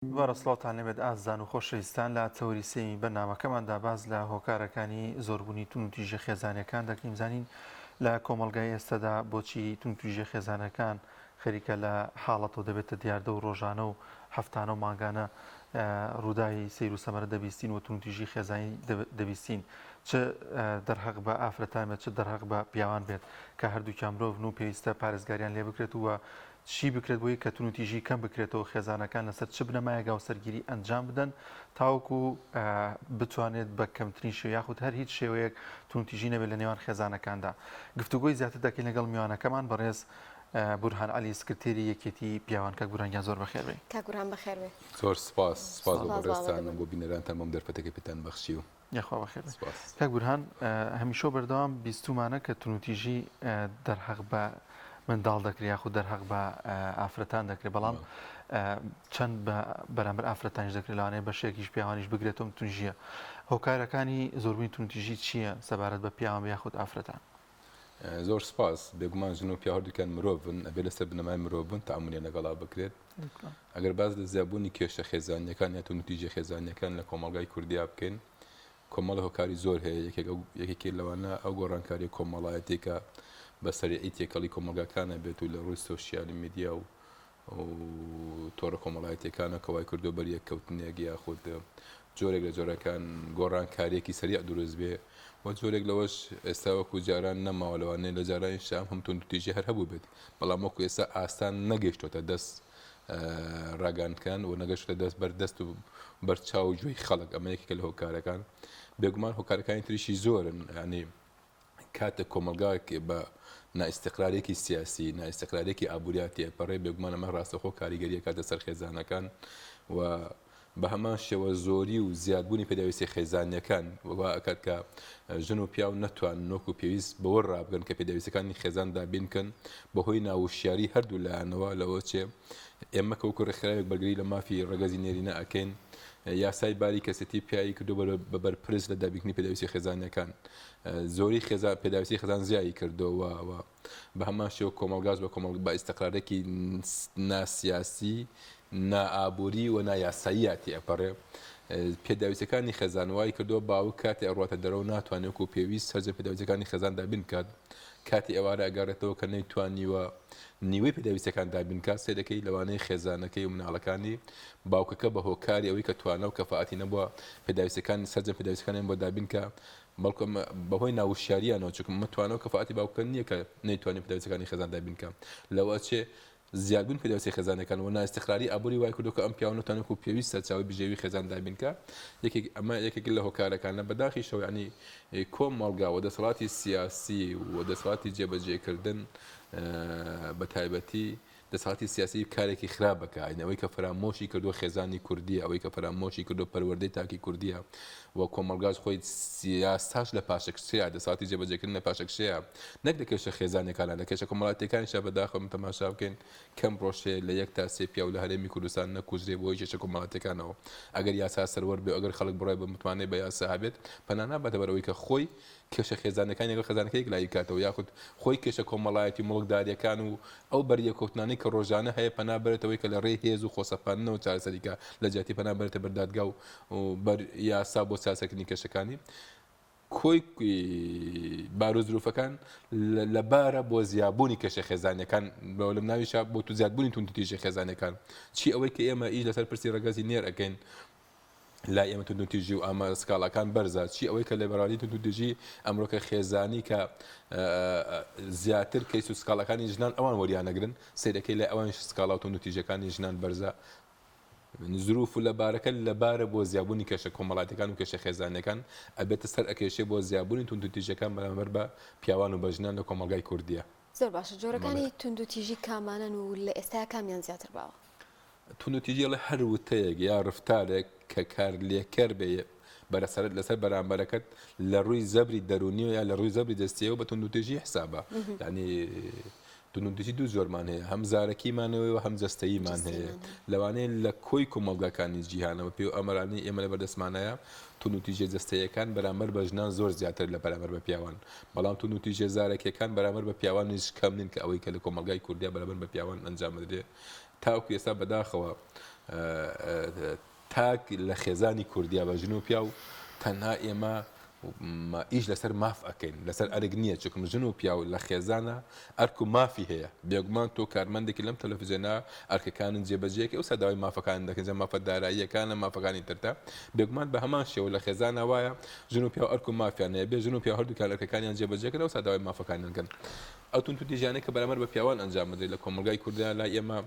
بەڕستڵاتان لەبێت ئازان و خۆشەویستان لە تەوری سێمی بەرنامەکەماندا باز لە هۆکارەکانی زۆربوونی تونوتیژە خێزانەکان دەکەین زانین لە کۆمەلگای ئێستادا بۆچی تونوتیژە خێزانەکان خەریکە لە حاڵەتەوە دەبێتە دیاردە و ڕۆژانە و هەفتانە و ماگانە ڕووداوی سیر و سەمەرە دەبیستین و تونوتیژی خێزانی دەبیستین چ دەرهەق بە ئافرەتان بێت چ دەرهەق بە پیاوان بێت کە هەردووکیان مرۆڤن و پێویستە پارێزگاریان لێ بکرێت وە چی بکرێت بۆی کە تونوتیژی کەم بکرێتەوە خێزانەکان لەسەر چ بنەمایەگا و سەرگیری ئەنجام بدەن تاوەکو بتوانێت بە کەمترین شێوە یاخود هەر هیچ شێوەیەک تونوتیژی نەبێت لە نێوان خێزانەکاندا گفتوگۆی زیاتر دەکەین لەگەڵ میوانەکەمان بەڕێز بورهان علی سکرتێری یەکێتی پیاوان کە گورانیان زۆر بەخێر بێ کاگوران بەخێر بێ زۆر سپاس بۆ ڕێستانم بۆ بینەرانتان بەم دەرفەتەکە پێتان بەخشی و یاخوا بەخێر کە گورهان هەمیشە بەردەوام بیستومانە کە تونوتیژی دەرهەق بە منداڵ دەکرێت یاخود دەرهەق بە ئافرەتان دەکرێت بەڵام چەند بەرامبەر ئافرەتانش دەکرێت لەوانەیە بەشێکیش پیاوانیش بگرێتەوە تونژیە هۆکارەکانی زۆربوونی تونوتیژی چییە سەبارەت بە پیاوان یاخود ئافرەتان زۆر سپاس بێگومان ژن و پیا هەردووکیان مرۆڤن ئەبێ لەسەر بنەمای مرۆڤبوون تەعاملیان لەگەڵا بکرێت ئەگەر باز لە زیابوونی کێشە خێزانیەکان یا تونوتیژە خێزانیەکان لە کۆمەڵگای کوردیا بکەین کۆمەڵە هۆکاری زۆر هەیە یەکێکی لەوانە ئەو گۆڕانکاری کۆمەڵایەتێکە بە سەریعی تێکەڵی کۆمەلگاکانە بێت و لە ڕووی سۆشیالی میدیا و تۆڕە کۆمەڵایەتەکانە کەوای کردو بەر یەککەوتنێک یاخود جۆرێک لە جۆرەکان گۆڕانکاریەکی سەریع دروست بێ و جۆرێک لەوەش ئێستا وەکو جاران نەماوە لەوانەیە لە جارانی شام هەم تونوتیژی هەر هەبوو بێت بەڵام وەکو ئێستا ئاستان نەگەیشتۆتە دەست ڕاگانکان و نەگەشتە دەست بەردەست و بەرچاو و جوێی خەڵک ئەمە یەکێکە لە هۆکارەکان بێگومان هۆکارەکانی تریشی زۆرن ینی کاتە کۆمەلگاکێ بە نائستقرارێکی سیاسی نائستقرارێکی ئابوووریاتی ئەپەڕێ بێگومان ئەمە ڕاستەخۆ کاریگەریە کاتە سەر خێزانەکان و بە هەمان شێوە زۆری و زیادبوونی پێداویستی خێزانیەکان وا ئەکات کە ژن و پیاو نەتوان نۆک و پێویست بەوە ڕابگەن کە پێداویستەکانی خێزان دابینکەن بەهۆی ناوشیاری هەردوو لایەنەوە لەوە چێ ئێمە کەوکو ڕێکخراوێک بەرگری لە مافی ڕەگەزی نێرینە ئەکەین یاسای باری کەسەتی پیایی کردو بە بەرپرس لە دابینکردنی پێداویستی خێزانیەکان زۆری پێداویستی خێزان زیایی کردەوە بە هەمان شێوە کۆمەلگاز بە کۆمەڵ بە ئیستقرارێکی ناسیاسی نائابووری و نایاساییاتی ئەپەڕێ پێداویستەکانی خێزانوای کردو باو کاتی ئەڕاتە دەرەوە ناتوانێت و پێویست هەرجە پێداویستەکانی خێزان دابین کات کاتی ئێوارە ئەگەڕێتەوە کە نەیتوانیوە نیوەی پێداویستەکان دابینکات سێ دەکەی لەوانەیە خێزانەکەی و مناڵەکانی باوکەکە بە هۆکاری ئەوەی کە توانە و کەفاەتی نەبووە پێداویستەکان سەرجە پێداویستەکانیان بۆ دابینکە بەڵکو بەهۆی ناوشیاریانەوە چونکە متوانە و کەفاەتی باوکە نییە کە نەیتوانێت پێداویستەکانی خێزان دابینکە لەوە چێ زیادبوون پێداویستی خێزانەکان و نائستقراری ئابووری وای کردو کە ئەم پیاوانەتان و پێویستە چاوی بژێوی خێزان دابینکە ئەمە یەکێکی لە هۆکارەکانە بەداخی شەوە ینی کۆمەڵگا و دەسەڵاتی سیاسی و دەسەڵاتی جێبەجێکردن بە تایبەتی دەسەڵاتی سیاسی کارێکی خراپەکە ئەوەی کە فەرامۆشی کردو خێزانی کوردی ئەوەی کە فەرامۆشی کردو پەروەردەی تاکی کوردیە و کۆمەلگاز خۆی سیاساش لە پاشەکشەیە دەسەڵاتی جێبەجێکردن لە پاشەکشەیە نەک لە کێشە خێزانەکانە لە کێشە کۆمەڵاتیەکانیشە بەداخەوە تەماشا بکەین کەم ڕۆژێ لە یەک تا سێ پیا و لە هەرێمی کوردستان نەکوژرێ بۆی کێشە کۆمەڵاتیەکانەوە ئەگەر یاسا سەروەر بێ ئەگەر خەڵک بڕای بە متوانێت بە یاسا هەبێت پەنانا بەتە بەرەوەی کە خۆی کێشە خێزانەکانی لەگەڵ خێزانەکەیەک لای کاتەوە یاخود خۆی کێشە کۆمەڵایەتی مڵکداریەکان و ئەو بەریەکەوتنانەی کە ڕۆژانە هەیە پەنابێتەوەی کە لە ڕێی هێز و خۆسەپاندنەوە چارەسەریکە لە جیاتی پەنابێتە بەردادگا و بەر یاسا بۆ چارەسەرکردنی کێشەکانی کۆی باروزروفەکان لەبارە بۆ زیابوونی کێشە خێزانەکان بەڵم ناویشە بۆ تو زیادبوونی تونتیژە خێزانەکان چی ئەوەی کە ئێمە ئیش لەسەر پرسی ڕەگەزی نێر ئەەکەین لا ئێمە تونتیژی و ئەمە سکاڵەکان بەرزە چی ئەوەی کە لەبەرانی تونتیژی ئەمڕۆکە خێزانی کە زیاتر کەیس و سکاڵەکانی ژنان ئەوان وەریانەگرن سیرەکەی لە ئەوان سکاڵا و تونتیژەکانی ژنان بەرزە زروف و لەبارەکە لەبارە بۆ زیابوونی کێشە کۆمەڵاتیەکان و کێشە خێزانەکان ئەبێتە سەر ئەکێشێ بۆ زیابوونی تونتیژەکان بەرامبەر بە پیاوان و بەژنان لە کۆمەلگای کوردیە زۆر باشە جۆرەکانی تونوتیژی کامانن و لە ئێستا کامیان زیاتر باوە تونوتیژی لە هەر وتەیەک یا ڕفتارێک کە کار لێکەر بێ بەرەسەرت لەسەر بەرامبەرەکەت لە ڕووی زەبری دەرونیەوە یا لە ڕووی زەبری دەستیەوە بە تونوتیژی حسابە ینی تونوتیژی دوو زۆرمان هەیە هەم زارەکیمانەوە و هەم جەستەییمان هەیە لەوانەیە لە کۆی کۆمەڵگاکانی جیهانەوە پێ و ئەمەرانی ئێمە لە بەردەستمانەیە تونوتیژە جەستەیەکان بەرامبەر بە ژنان زۆر زیاتر لە بەرامبەر بە پیاوان بەڵام تونوتیژە زارەکیەکان بەرامبەر بە پیاوانیش کەم نین کە ئەوەی کە لە کۆمەلگای کوردیا بەرامبەر بە پیاوان ئەنجام بدرێت تاوکو ئێستا بەداخەوە تاک لە خێزانی کوردیا بە ژن و پیا و تەنها ئێمە ئیش لەسەر ماف ئەەکەین لەسەر ئەرگ نییە چکم ژن و پیا و لە خێزانە ئەرک و مافی هەیە بێگومان تۆ کارمەندێکی لەم تەلەڤیزیۆنە ئەرکەکانن جێبەجێکی ئەو سەداوای مافەکان دەکەن جە مافە داراییەکانە مافەکانی ترتا بێگومان بە هەمان شێوە لە خێزانە وایە ژن و پیا و ئەرک و مافیان هەیە بێ ژن و پیا هەردووکان ئەرکەکانیان جێبەجێکن ئەو سەداوای مافەکانیان ئەو توندوتیژانەی کە بەرامبەر بە پیاوان ئەنجام بدرێت لە کۆمەلگای کوردیا لای ئێمە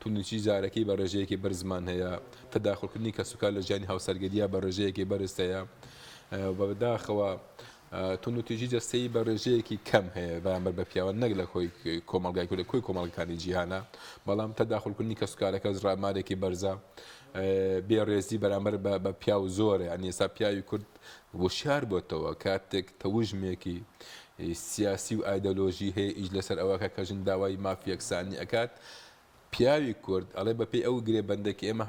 توندوتیژی جارەکەی بە ڕێژەیەکی بەرزمان هەیە تەداخڵکردنی کەسوکار لە ژیانی هاوسەرگەریە بە ڕێژەیەکی بەرز هەیە بەداخەوە توندوتیژی جەستەیی بە ڕێژەیەکی کەم هەیە بەرامبەر بە پیاوان نەک لە خۆی کۆمەلگای کورد کۆی کۆمەڵگەکانی جیهانە بەڵام تەداخڵکردنی کەسوکارەکە ڕامارێکی بەرزە بێڕێزی بەرامبەر بە پیا و زۆرە ئەنی ئێستا پیاوی کورد وشار بۆتەوە کاتێک تەوژمێکی سیاسی و ئایدۆلۆژی هەیە ئیش لەسەر ئەوەکە کە ژن داوای مافی یەکسانی ئەکات پیاوی کورد ئەڵێ بەپێی ئەو گرێبەندێکی ئێمە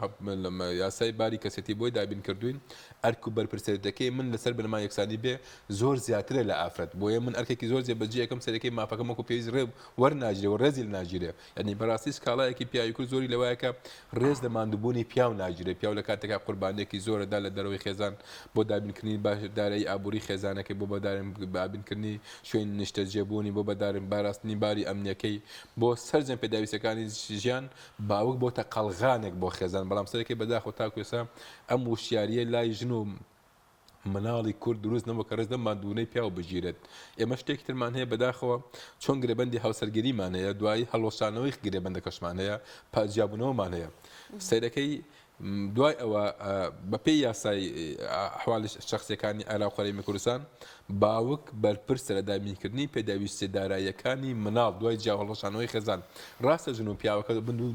یاسای باری کەسێتی بۆی دابین کردوین ئەرک و بەرپرسێتەکەی من لەسەر بنەما یەکسانی بێ زۆر زیاترە لە ئافرەت بۆیە من ئەرکێکی زۆر جێبەجێ یەکەم سەرەکەی مافەکەم وەکو پێویست ڕێ وەرناگیرێ و ڕێزی ناگیرێ یعنی بەڕاستی سکاڵایەکی پیاوی کورد زۆری لەوایەکە ڕێز لە ماندووبوونی پیاو ناگیرێ پیاو لە کاتێکا قوربانێکی زۆرەدا لە دەرەوەی خێزان بۆ دابینکردنی باشدارایی ئابووری خێزانەکەی بۆ بەدارم بابینکردنی شوێن نیشتە جێبوونی بۆ بەدارم باراستنی باری ئەمنیەکەی بۆ سەرجەم پێداویستەکانی ژیان باوک بۆتە قەڵغانێک بۆ خێزان بەڵام سەرەکەی بەداخۆ تاکو ئێستا ئەم وشیاریە لای ژن و مناڵی کورد دروست نەبوو کە ڕێز لەم ماندوونەی پیاو بگیرێت ئێمە شتێکی ترمان هەیە بەداخەوە چۆن گرێبەندی هاوسەرگەریمان هەیە دوایی هەڵۆشانەوەی گرێبەندەکەشمان هەیە پاجیابوونەوەمان هەیە سەرەکەی دوای ئەوە بەپێی یاسای ئەحوالی شەخسیەکانی عێراق و هەرێمی کوردستان باوک بەرپرسە لە دابینکردنی پێداویستی داراییەکانی مناڵ دوای جیاوەڵەشانەوەی خێزان ڕاستە ژن و پیاوەکە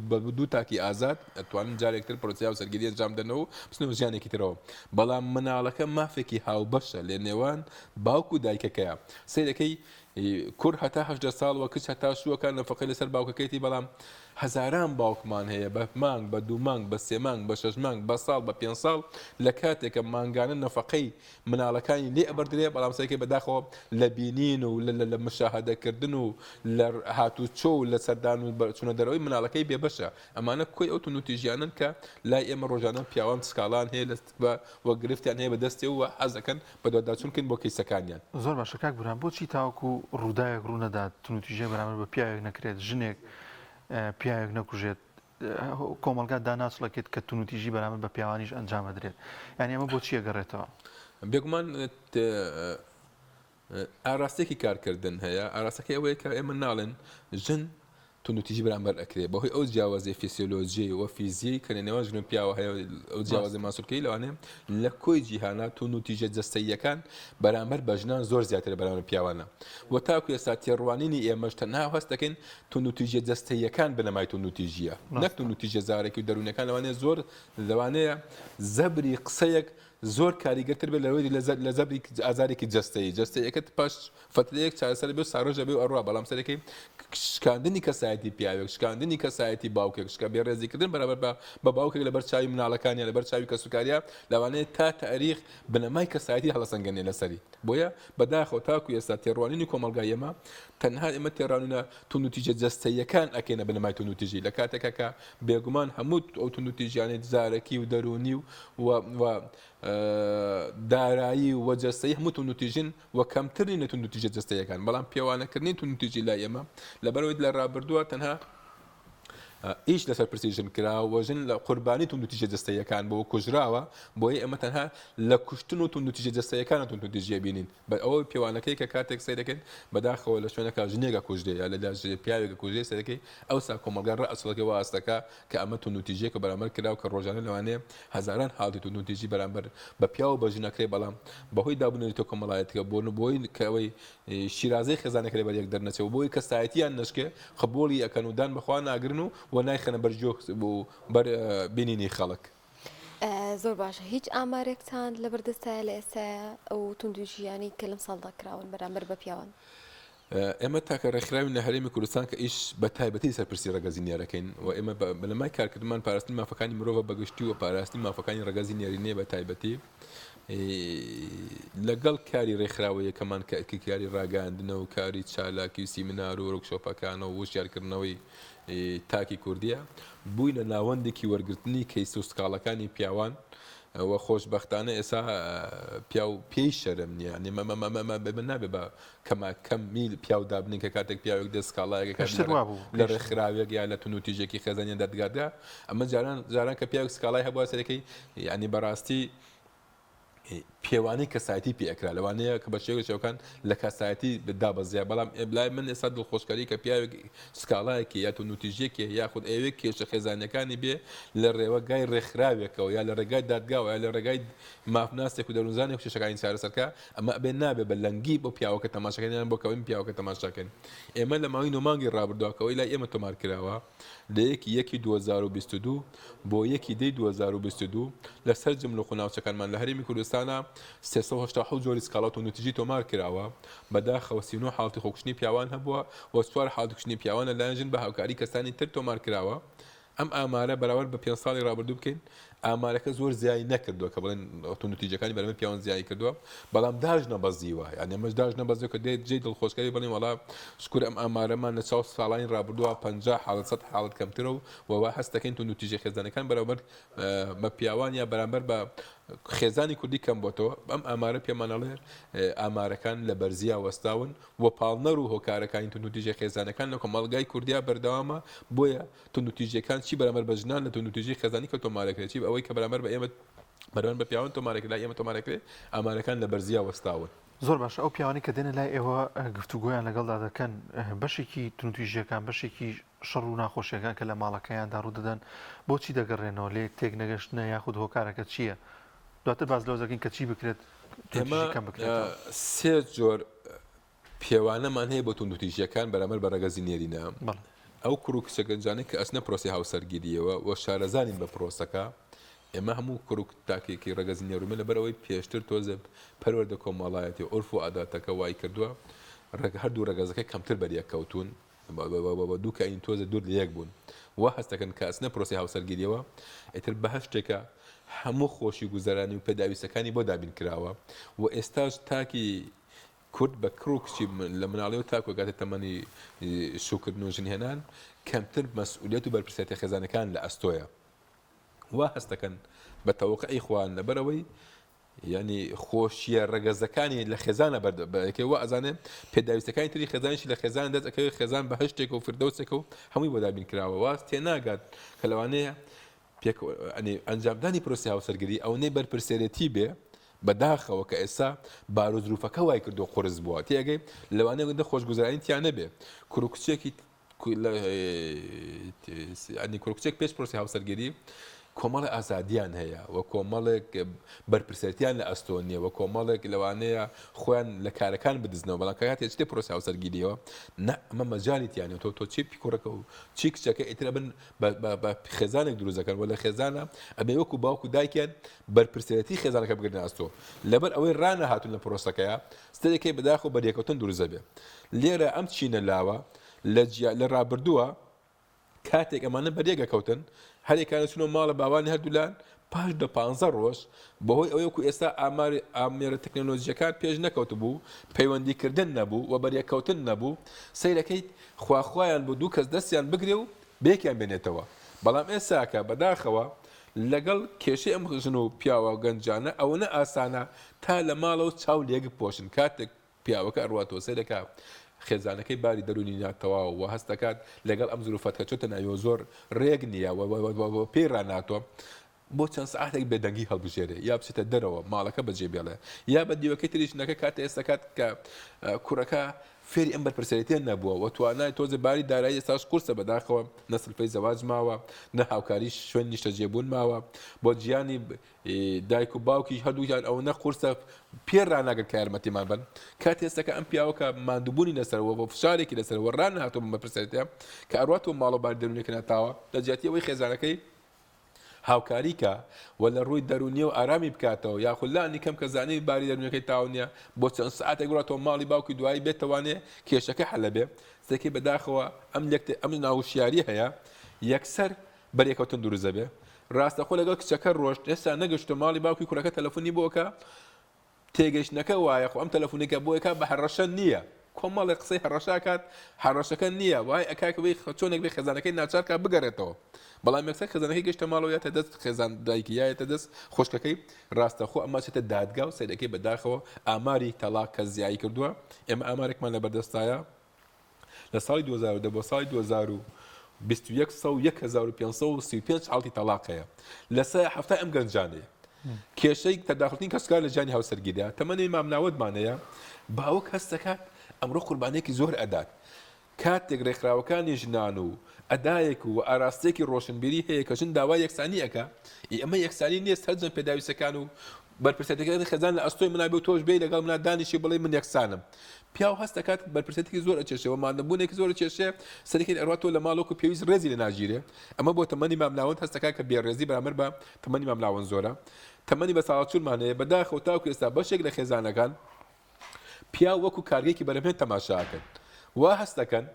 بە دوو تاکی ئازاد ئەتوانن جارێکتر پرۆسی هاوسەرگەری ئەنجام دەنەوە بچنەوە ژیانێکی ترەوە بەڵام مناڵەکە مافێکی هاوبەشە لە نێوان باوک و دایکەکەیە سەیرەکەی کوڕ هەتا 18 ساڵ وە کچ هەتا شووەکان نەفەقەی لەسەر باوکەکەیتی بەڵام هەزاران باوکمان هەیە بە مانگ بە دوو مانگ بە سێ مانگ بە شەش مانگ بە ساڵ بە 5 ساڵ لە کاتێکە مانگانە نەفەقەی مناڵەکانی لێ ئەبەردرێ بەڵام سەرەکەی بەداخەوە لە بینین و لە مشاهدەکردن و لە هاتوچۆ و لە سەردان و چونە دەرەوەی مناڵەکەی بێبەشە ئەمانە کۆی ئەو توندوتیژیانن کە لای ئێمە ڕۆژانە پیاوان سکاڵان هەیە وە گرفتیان هەیە بەدەستی و حەزەکەن بە دۆداچونکن بۆ کەیسەکانیان زۆر باشە کاک بورهان بۆچی تاوەکو ڕووداوێک ڕوونەدا توندوتیژە بەرامبەر بە پیاوێک نەکرێت ژنێک پیاوێک نەکوژێت کۆمەلگا داناچڵەکێت کە توندوتیژی بەرامبەر بە پیاوانیش ئەنجامە درێت یعنی ئەمە بۆچی ئەگەڕێتەوە بێگومان ئاراستێکی کارکردن هەیە ئاراستەکەی ئەوەیە کە ئێمە ناڵێن ژن توندوتیژی بەرامبەر ئەکرێ بەهۆی ئەو جیاوازی فیسیۆلۆژی و فیزیک کە لە نێوان ژن و پیاوە هەیە ئەو جیاوازی ماسوولکەی لەوانەیە لە کۆی جیهانە توندوتیژە جەستەییەکان بەرامبەر بە ژنان زۆر زیاتر بەرامبەر پیاوانە و تاکو ئێستا تێڕوانینی ئێمەش تەنها هەست دەکەین توندوتیژە جەستەییەکان بنەمای توندوتیژیە نەک توندوتیژە زارێکی و دەروونەکان لەوانەیە زۆر لەوانەیە زەبری قسەیەک زۆر کاریگەرتر بێت لەوەی لە زەبری ئازارێکی جەستەیەکەت پاش فترەیەک چارەسەر بێ ساڕۆژە بێ و ئەڕوا بەڵام سەرەکەی شکاندنی کەسایەتی پیاوێک شکاندنی کەسایەتی باوکێک شکا بێڕێزیکردن بەرامبەر بە باوکێک لەبەر چاوی مناڵەکانیان لەبەر چاوی کەسوکاریە لەوانەیە تا تاریخ بنەمای کەسایەتی هەڵەسەنگەنێ لەسەری بۆیە بەداخەوە تاکو ئێستا تێڕوانینی کۆمەلگای ئێمە تەنها ئێمە تێڕانونە توندوتیژە جەستەییەکان ئەکەینە بنەمای توندوتیژی لە کاتێکە کە بێگومان هەموو ئەو توندوتیژیانەی زارەکی و دەرونی و دارایی و جەستەیی هەموو توندوتیژین و کەمترین لە توندوتیژە جەستەییەکان بەڵام پێوانەکردنی توندوتیژی لای ئێمە لەبەرەوەی لە ڕابردووە تەنها ئیش لەسەر پرسی ژن کراوە ژن لە قوربانی توندوتیژە جەستەییەکان بۆ کوژراوە بۆیە ئێمە تەنها لە کوشتن و توندوتیژە جەستەییەکانە توندوتیژیە بینین بە ئەوە پیاوانەکەی کە کاتێک سەیر دەکەن بەداخەوە لە شوێنەکە ژنێکە کوژدێ یا لە پیاوێکە کوژدێ سەرەکەی ئەوسا کۆمەلگا ڕەئەسڵەکەی وەئاستەکە کە ئەمە توندوتیژیەکە بەرامبەر کراوە کە ڕۆژانە لەوانەیە هەزاران حاڵی توندوتیژی بەرامبەر بە پیاو و بە ژنەکەی بەڵام بەهۆی دابوونەوەی تۆ کۆمەڵایەتەکە بۆی کەوەی شیرازەی خێزانەکە لەبەر یەک دەرنەچێت بۆی کەسایەتیان نشکێ خبۆڵی ئەکەن و دان بەخوا ناگرن و نایخەنە بەرجۆ بۆ بینینی خەڵک زۆر باشە هیچ ئامارێکتان لە بەردەستایە لە ئێستاە ئەو توندوژیانی کە لەم ساڵدا کراون بەرامبەر بە پیاوان ئێمە تاکە ڕێکخراوی لە هەرێمی کوردستان کە ئیش بە تایبەتی سەرپرسی ڕێگەزینیارەکەین و ئێمە بەلەمای کارکردمان پاراستنی مافەکانی مرۆڤ بەگشتی و پاراستنی مافەکانی ڕێگەزینیاری نیە بە تایبەتی لەگەڵ کاری ڕێکخراوەیەکەمان کاری ڕاگەاندنەوە و کاری چالاکی و سیمینار و ورکشۆپەکانەوە و وشیارکردنەوەی تاکی کوردیە بووینە ناوەندێکی وەرگرتنی کەیس و سکاڵەکانی پیاوان و خۆشببختانە ئێسا پێی شەرم نییە نابێ بە کەم میل پیاودا بنین کە کاتێک پیاوێک دە سکاڵایەکە لە ڕێکخراوێک یا لە تونوتیژێکی خەزانیان دەدگادا ئەمە جاران کە پیاوێک سکاڵای هەبووە سەرەکەی ینی بەڕاستی پێوانەی کەسایەتی پێکرا لەوانەیە کە بە شێوەکان لە کەسایەتی دابەزیە بەڵام لای من ئێستا دڵخۆشکاری کە پیاوێک سکاڵایەکی یا تونوتیژێکی یاخود ئەوێک کێشە خێزانەکانی بێ لە ڕێوەگای ڕێکخراوێکەوە یا لە ڕێگای دادگاوە یا لە ڕێگای مافناسێک و دەروونزانێک کێشەکانی چارەسەرکە ئەمە بێ نابێ بە لەنگی بۆ پیاوەکە تەماشاکەیان بۆ کەوین پیاوەکە تەماشاکەن ئێمە لە ماوەی نۆمانگی ڕابردووەکەوەی لای ئێمە تۆمار کراوە لە 2022 بۆ 2022 لەسەر جملە قوناوچەکانمان لە هەرێمی کوردستانە 380 جۆری سکاڵات و نوتیجی تۆمار کراوە بەداخەوە 39 حاڵتی خۆکشتنی پیاوان هەبووە و 4 حاڵتکشتنی پیاوانە لایەنژن بە هاوکاری کەسانی تر تۆمار کراوە ئەم ئامارە بەراورد بە 5 ساڵی ڕابردوو بکەین ئامارەکە زۆر زیایی نەکردووە کە بڵێن نوتیجەکانی بەرەمە پیاوان زیایی کردووە بەڵام داژ نەبەزیوە یعنی ئەمەش داژ نەبەزیوە کە دێت جێ دڵخۆشکاری بڵێن وەڵا شکر ئەم ئامارەمان لە 4 ساڵانی ڕابردووە 50 حاڵت 100 حاڵت کەمترە و هەست دەکەین نوتیجە خێزانەکان بەراورد بە پیاوان یا بەرامبەر بە خێزانی کوردی کەم بۆتەوە ئەم ئامارە پێمانەڵێ ئامارەکان لە بەرزیا وەستاون و پاڵنەر و هۆکارەکانی تونوتیژە خێزانەکان لە کۆمەڵگای کوردیا بەردەوامە بۆیە تونوتیژەکان چی بەرامبەر بە ژنان لە تونوتیژی خێزانی کە تۆمارەکرێت چی ئەوەی کە بەرامبەر بە ئێمە بەرامبەر بە پیاوان تۆمارەکرێت لای ئێمە تۆمارەکرێت ئامارەکان لە بەرزیا وەستاون زۆر باش ئەو پیاوانی کە دێنە لای ئێوە گفتوگویان لەگەڵدا دەکەن بەشێکی تونوتیژیەکان بەشێکی شەڕ و ناخۆشیەکان کە لە ماڵەکەیاندا ڕوو دەدەن بۆچی دەگەڕێنەوە لێ تێک نەگەشتنە یاخود هۆکارەکە چییە دواتر باز لەوە دەکەین کە چی بکرێت ئێمە سێ جۆر پێوانەمان هەیە بۆ تونوتیژیەکان بەرامبەر بە ڕێگەزی نێرینە ئەو کوڕ و کچەگەنجانەی کە ئەسنە پرۆسی هاوسەرگیریەوە و شارەزانین بە پرۆسەکە ئێمە هەموو کوڕ و تاکێکی ڕێگەزی نێرومە لەبەرەوەی پێشتر تۆزە پەروەردە کۆمەڵایەتی عورف و عاداتەکە وای کردووە هەردوو ڕێگەزەکە کەمتر بەریەک کەوتون دوو کەین تۆزە دوور لە یەک بوون و هەست دەکەن کە ئەسنە پرۆسی هاوسەرگیریەوە ئیتر بە هەر شتێکە هەموو خۆشی گوزەرانی و پێداویستەکانی بۆ دابین کراوە و ئێستاش تاکی کورد بە کڕوکچی لە مناڵەوە تاکۆ کاتە تەمەنی شوکردن و ژنهێنان کەمتر مەسئولیت و بەرپرسێتی خێزانەکان لە ئەستۆیە وا هەست دەکەن بە تەوەقعی خوان لەبەرەوەی ینی خۆشیە ڕێگەزەکانی لە خێزانە بەکەوە ئەزانێ پێداویستەکانی تری خێزانشی لە خێزان دەستەکەی خێزان بە هەشتێک و فردەوسێک و هەمووی بۆ دابین کراوە واز تێناگات کە لەوانەیە ئەنجامدانی پرۆسی هاوسەرگیری ئەو نەی بەرپرسێرەتی بێ بەداخەوە کە ئێستا باروزروفەکە وای کردو قرس بووە تێگەی لەوانەیە گوندە خۆشگوزارانی تیان نەبێ کوڕکچێکی کوڕکچێک پێش پرۆسی هاوسەرگیری کۆمەڵی ئازادیان هەیە و کۆمەڵێک بەرپرسێتیان لە ئەستۆنیە و کۆمەڵێک لەوانەیە خۆیان لە کارەکان بدزنەوە بەڵام کات هێچ پرۆسی هاوسەرگیریەوە ئەمە مەجاالیتیانە تۆ چی کوڕەکە و چی کچەکە ئیترە بن بە خێزانێک دروستەکەن و لە خێزانە ئەبێ وەکو باوکو دایکیان بەرپرسێتی خێزانەکە بگرن ئاستۆ لەبەر ئەوەی ڕانە هاتون لە پرۆسەکەیە ستێکی بەداخ و بەریەکەوتن دروزە بێ لێرە ئەم چینە لاوە لە ڕابردووە کاتێک ئەمانە بەریەگە کەوتن هەرێکانە چونە ماڵە باوانی هەردوولان پاش دە 15 ڕۆژ بەهۆی ئەوەیەکو ئێستا ئامێرە تەکنۆلۆژیەکان پێش نەکەوت بوو پەیوەندیکردن نەبوو و بەریەکەوتن نەبوو سەیرەکەی خواخوایان بۆ دوو کەس دەستیان بگرێ و بێکیان بێنێتەوە بەڵام ئێساکە بەداخەوە لەگەڵ کێشەی ئەم ژن و پیاوە و گەنجانە ئەوەنە ئاسانە تا لە ماڵەوە چاو لێک پۆشن کاتێک پیاوەکە ئەڕواتەوە سەیرەکە خێزانەکەی باری دەرونی ناتەوە و هەست دەکات لەگەڵ ئەم زروفەت کە چۆتە ناویەوە زۆر ڕێک نییە پێی ڕاناتوە بۆ چەند سعاتێک بێدەنگی هەڵبژێرێ یا بچێتە دەرەوە ماڵەکە بەجێ بێڵێ یا بە دیوەکەی تریشنەکە کاتە ئێستاکات کە کوڕەکە فێری ئەم بەرپرسێتیان نەبووە و توانای تۆزە باری دارایی ئێستاش قورسە بەداخەوە نەسلفەی زەواج ماوە نە هاوکاری شوێن نیشتە جێبوون ماوە بۆ گیانی دایک و باوکی هەردوویان ئەو نە قورسە پێ ڕناگەن کە یارمەتیمان بن کات ئێستاکە ئەم پیاوەکە ماندووبوونی لەسەرەوە بۆ فشارێکی لەسەرەوە ڕان هاتووە بەرپرسێتیە کە ئەڕاتەوە ماڵە باری دەرونێکە ناتاوە لە جیاتیەوەی خێزانەکەی هاوکاریکە و لە ڕووی دەرونیە و ئارامی بکاتەوە یاخولانی کەم کە زانانی باری دەرونەکەی تاونیە بۆ چەند سعاتێک گوڵاتەوە ماڵی باوکی دوایی بێتوانێ کێشەکە حەلە بێ سێکی بەداخەوە ئەم ناوشیاری هەیە یەکسەر بەریەکەوتن دروزە بێ ڕاستەخۆ لەگەڵ کچەکە ڕۆشت ئێستا نەگەشتە ماڵی باوکی کوڕەکە تەلەفۆنی بۆکە تێگەشتنەکە وایە خۆ ئەم تەلەفۆنێکە بۆیەکە بە هەڕەشە نییە کۆمەڵی قسەی هەڕەشاکات هەڕەشەکە نییە وای ئەکاکەوەی چۆنێک بێ خێزانەکەی ناچارکە بگەڕێتەوە بەڵام یەکسەر خێزانەکەی گەشتە ماڵەوە یاتە دەست خێزان دایکی یایەتە دەست خۆشکەکەی ڕاستەخۆ ئەمە چێتە دادگا و سەیرەکەی بەداخەوە ئاماری تەلاق کە زیایی کردووە ئێمە ئامارێکمان لە بەردەستایە لە ساڵی 2010 بۆ ساڵی 2021 حاڵی تەلاقەیە لەسەر هەفتە ئەم گەنجانەیە کێشەی تەداخلتنی کەسکار لە ژیانی هاوسەرگیریدا تەمەنی مامناوەتمانەیە باوک هەست دەکات ئەمڕۆ قوربانێکی زۆر ئەدات کاتێک ڕێکخراوەکانی ژنان و ئەدایەک و ئاراستێکی ڕۆشنبیری هەیە کە ژن داوای یەکسانی ئەکا ئەمە یەکسانی نییە هەرجەم پێداویستەکان و بەرپرسەتەکانی خێزان لە ئەستۆی منابێ و تۆش بێ لەگەڵ منە دانیشی بڵێ من یەکسانم پیا و هەست دەکات بەرپرسەتێکی زۆر ئەچێشەوە مادەبوونێکی زۆر چێشێ سەرەکەی ئەڕاتەوە لە ماڵۆک و پێویست ڕێزی لە ناژیرێ ئەمە بۆ تەمەنی مامناوەند هەست دەکات کە بێڕێزی بەرامبەر بە تەمەنی مامناوەند زۆرە تەمەنی بە ساڵچوورمانەیە بەداخەوە تاوکو ئێستا بەشێک لە خێزانەکان پیا وەکو کارگێکی بەرەمهێن تەماشاکەن وا هەست دەکەن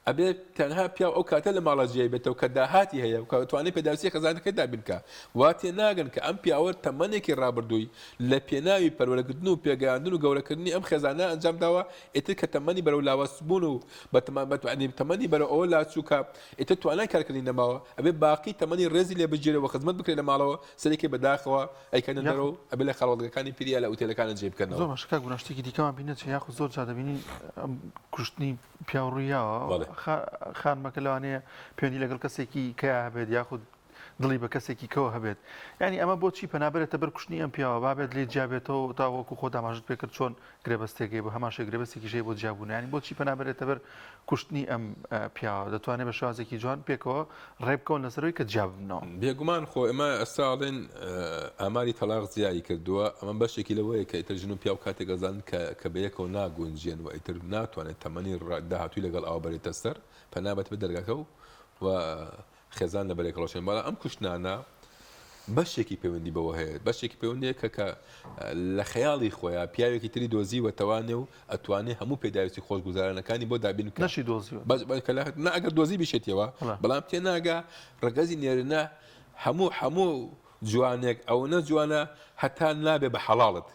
ئەبێ تەنها پیا ئەو کاتە لە ماڵەجێ بێتەوە کە داهاتی هەیە و کەوتوانێت پێداویستی خەزانەکەی دابینکە وا تێناگەن کە ئەم پیاوە تەمەنێکی ڕابردووی لە پێناوی پەروەرەگرتن و پێگەیاندن و گەورەکردنی ئەم خێزانە ئەنجام داوە ئێتر کە تەمەنی بەرەو لاوەستبوون و تەمەنی بەرەو ئەوە لاچووکە ئێتر توانای کارکردنی نەماوە ئەبێ باقی تەمەنی ڕێزی لێ بگیرەوە خزمەت بکرێت لە ماڵەوە سەرێکی بەداخەوە ئەیکەنە دەرەوە ئەبێ لە خەڵەتەکانی پیریا لە ئوتێلەکانە جێ بکەنەوە زۆر باشکە گوناشتێکی دیکەمان بینێت یاخود زۆر جا دەبینین کوشتنی پیاوڕوویەوە خانمەکە لەوانەیە پەیوەندی لەگەڵ کەسێکی کیا هەبێت یاخود دڵی بە کەسێکی کەوە هەبێت ینی ئەمە بۆچی پەنابێتە بەر کوشتنی ئەم پیاوە بابێت لێ جیابێتەوە تاوەکو خۆ داماژت پێکرد چۆن گرێبەستێکی بۆ هەماشێک گرێبەستێکی ژێ بۆ جیابوون ینی بۆچی پەنابێتە بەر کوشتنی ئەم پیاوە دەتوانێت بە شازێکی جوان پێکەوە ڕێبکەون لەسەرەوەی کە جیابنەوە بێگومان خۆ ئێمە ئەستاڵێن ئاماری تەلاق زیایی کردووە ئەمە بەشێکی لەوەیە کە ئیتر ژن و پیا و کاتێک گەزان کە بەیەکەوە ناگونجێن و ئیتر ناتوانێت تەمەنی داهاتووی لەگەڵ ئەوە بەرێتە سەر پەنابەت بە دەرگاکە و خێزان لە بەرێک ڕۆشن بالا ئەم کوشتانە بەشێکی پەیوەندی بەوە هەیە بەشێکی پەیوەندی کە لە خەیاڵی خۆیان پیاوێکی تری دۆزی وەتەوانێ و ئەتوانێت هەموو پێداویستی خۆشگوزارانەکانی بۆ دابین نەشی دۆزی ئەگەر دۆزی بشێتەوە بەڵام تێناگا ڕگەزی نێرنە هەموو جوانێک ئەو نە جوانە هەتا نابێ بە حەڵاڵت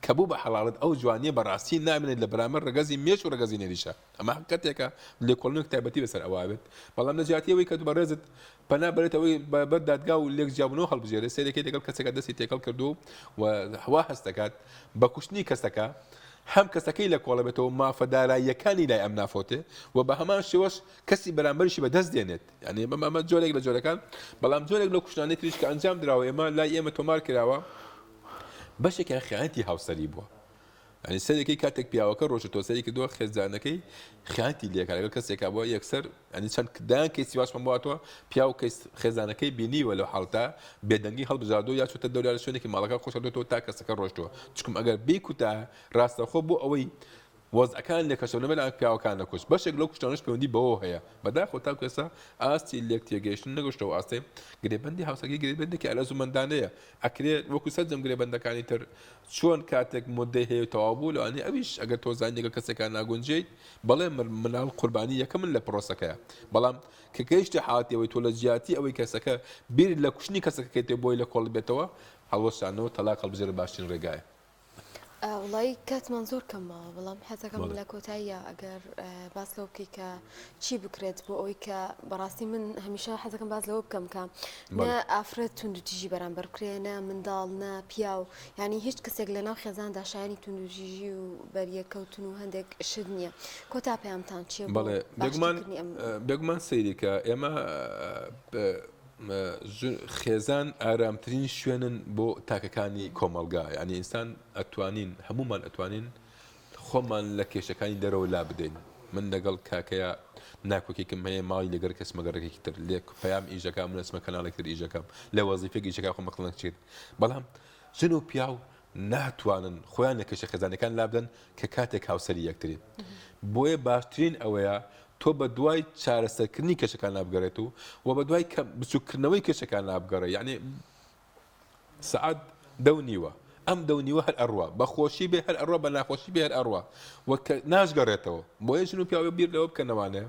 کە بوو بە حەڵاڵت ئەو جوانیە بەڕاستی نامێنێت لە بەرامبەر ڕگەزی مێش و ڕگەزی نێریشە ئەمە کاتێکە لێکۆڵینێک تایبەتی بەسەر ئەوە بێت بەڵام نەجاتیەوەی کە بەڕێزت پەنا بێتەوەی بەر دادگا و لێک جیابنەوە هەڵبژێرێت سێرەکەی لەگەڵ کەسێکە دەستی تێکەڵ کردو و هەوا هەست دەکات بە کوشتنی کەسەکە هەم کەسەکەی لە کۆڵە بێتەوە مافەداراییەکانی لای ئەم نافۆتێ و بە هەمان شێوەش کەسی بەرامبەرشی بەدەست دێنێت یعنی ئەمە جۆرێک لە جۆرەکان بەڵام جۆرێک لە کوشتانەی تریش کە ئەنجام درراوە ئێمە لای ئێمە تۆمار کراوە بەشێکیان خیانەتی هاوسەری بووە ینی سەرێکی کاتێک پیاوەکە ڕۆژە تۆسەرێکی دۆ خێزانەکەی خیانەتی لێکا لەگەڵ کەسێکا بووە یەکسەر ئەنی چەند دایان کەسی باشمان بواتەوە پیا و خێزانەکەی بینیوە لە حاڵتا بێدەنگی هەڵبژاردۆ یا چوتە دەورە شوێنێکی ماڵەکە خۆشەدۆتەوە تا کەسەکە ڕۆشتەوە چکم ئەگەر بیکوتا ڕاستەخۆ بۆ ئەوەی وەزەکان لە کەشەونەمە لە پیاوەکان نەکوش بەشێک لەو کوشتانش پەیوەندی بەوە هەیە بەداخۆ تا کێسا ئاستی لێک تێگەیشتن نەگەشتەوە ئاستێ گرێبەندی هاوسەکەی گرێبەندێکی ئەرزومەندانەیە ئەکرێت وەکو سەرجەم گرێبەندەکانی تر چۆن کاتێک مدەی هەیە تەواو بوو لەوانێ ئەویش ئەگەر تۆزانی لەگەڵ کەسێکان ناگونجێیت بەڵێ مناڵ قوربانی یەکەم من لە پرۆسەکەیە بەڵام کە گەیشتە حاتیەوەی تۆ لە جیاتی ئەوەی کەسەکە بیر لە کوشتنی کەسەکەیتێ بۆی لە کۆڵ بێتەوە هەڵوەشانەوە تەلاق هەڵبژێرە باشترین ڕێگایە وڵی کاتمان زۆر کەمەوە بەڵام حەزەکەم لە کۆتاییە ئەگەر باس لەو بکەی کە چی بکرێت بۆ ئەوەی کە بەڕاستی من هەمیشە حەزەکەم باز لەوە بکەم کە نە ئافرەت توندوتیژی بەرامبەر بکرێ نە منداڵ نە پیا و ینی هیچ کەسێک لە ناو خێزاندا شایانی توندوتیژی و بەریەکەوتن و هەندێک شت نییە کۆتا پێیانتان چیە بەڵێ بێگومان سەیریکە ئێمە خێزان ئارامترین شوێنن بۆ تاکەکانی کۆمەلگا ینی ئینسان ئەتوانین هەمومان ئەتوانین خۆمان لە کێشەکانی دەرەوە لا بدەین من لەگەڵ کاکەیە ناکۆکێکم هەیە ماڵی لەگەر کەس مەگەڕێکی تر لێک پەیام ئیژەکە من ئەسمە کەناڵێکتر ئیژەکەم لە وەزیفێکی ئیژەکە خۆ مەقڵنەک چێت بەڵام ژن و پیاو ناتوانن خۆیان لە کێشە خێزانەکان لا بدەن کە کاتێک هاوسەری یەکترین بۆیە باشترین ئەوەیە تۆ بە دوای چارەسەرکردنی کێشەکان نابگەڕێت و بە دوای بچووکردنەوەی کێشەکان نابگەڕێ یعنی سعات دەونیوە ئەم دەونیوە هەر ئەڕوا بە خۆشی بێ هەر ئەڕوا بە ناخۆشی بێ هەر ئەڕوا وەکە ناشگەڕێتەوە بۆیە ژن و پیاوە بیر لەوە بکەنەوانەیە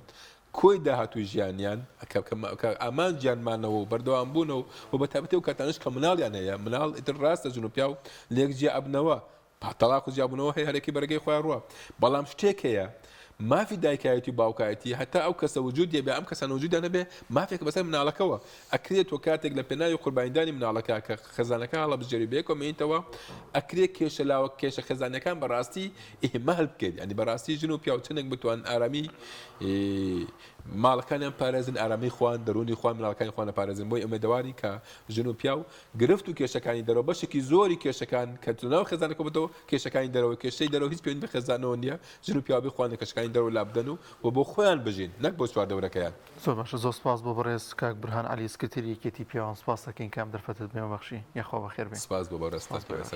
کۆی داهاتوی ژیانیان ئامان گیانمانەوە و بەردەوام بوونەوە و بە تابەتی و کاتانش کە مناڵیان هەیە مناڵ ئیتر ڕاستە ژن و پیا و لێک جیا ئەبنەوە تەلاق و جیابوونەوە هەیە هەرێکی بەرگەی خۆیان ڕوە بەڵام شتێک هەیە مافی دایکایەتی و باوکایەتی هەتا ئەو کەسە وجودیە بێ ئەم کەسانە وجودیان نەبێ مافێک بەسەر مناڵەکەەوە ئەکرێت و کاتێک لە پێناوی قوربانیدانی مناڵەکە کە خەزانەکە هەڵە بژێری بێکۆمێنیتەوە ئەکرێت کێشەلاوە کێشە خێزانەکان بەڕاستی ئیهمال بکرێت ینی بەڕاستی ژن و پیاوچنێک بتوان ئارامی ماڵەکانیان پارێزن ئارامی خوان دەرونی خوان مناڵەکانی خوانە پارێزن بۆی ئەمێدەواری کە ژن و پیا و گرفت و کێشەکانی دەرەوە بەشێکی زۆری کێشەکان کە ناو خێزانەکە بێتەوە کێشەکانی دەرەوە کێشەی دەرەوە هیچ پێویست بە خێزانەوە نییە ژن و پیاوی خوانە کێشەکانی دەرەوە لابدەن و بۆ خۆیان بژین نەک بۆ چواردەورەکەیان زۆر باشە زۆر سپاس بۆ بەڕێز کاک برهان علی سکرتێری یەکێتی پیاوان سپاس دەکەین کام دەرفەتت بێمە بەخشی یاخوا بەخێر بێن سپاس بۆ بەڕێستە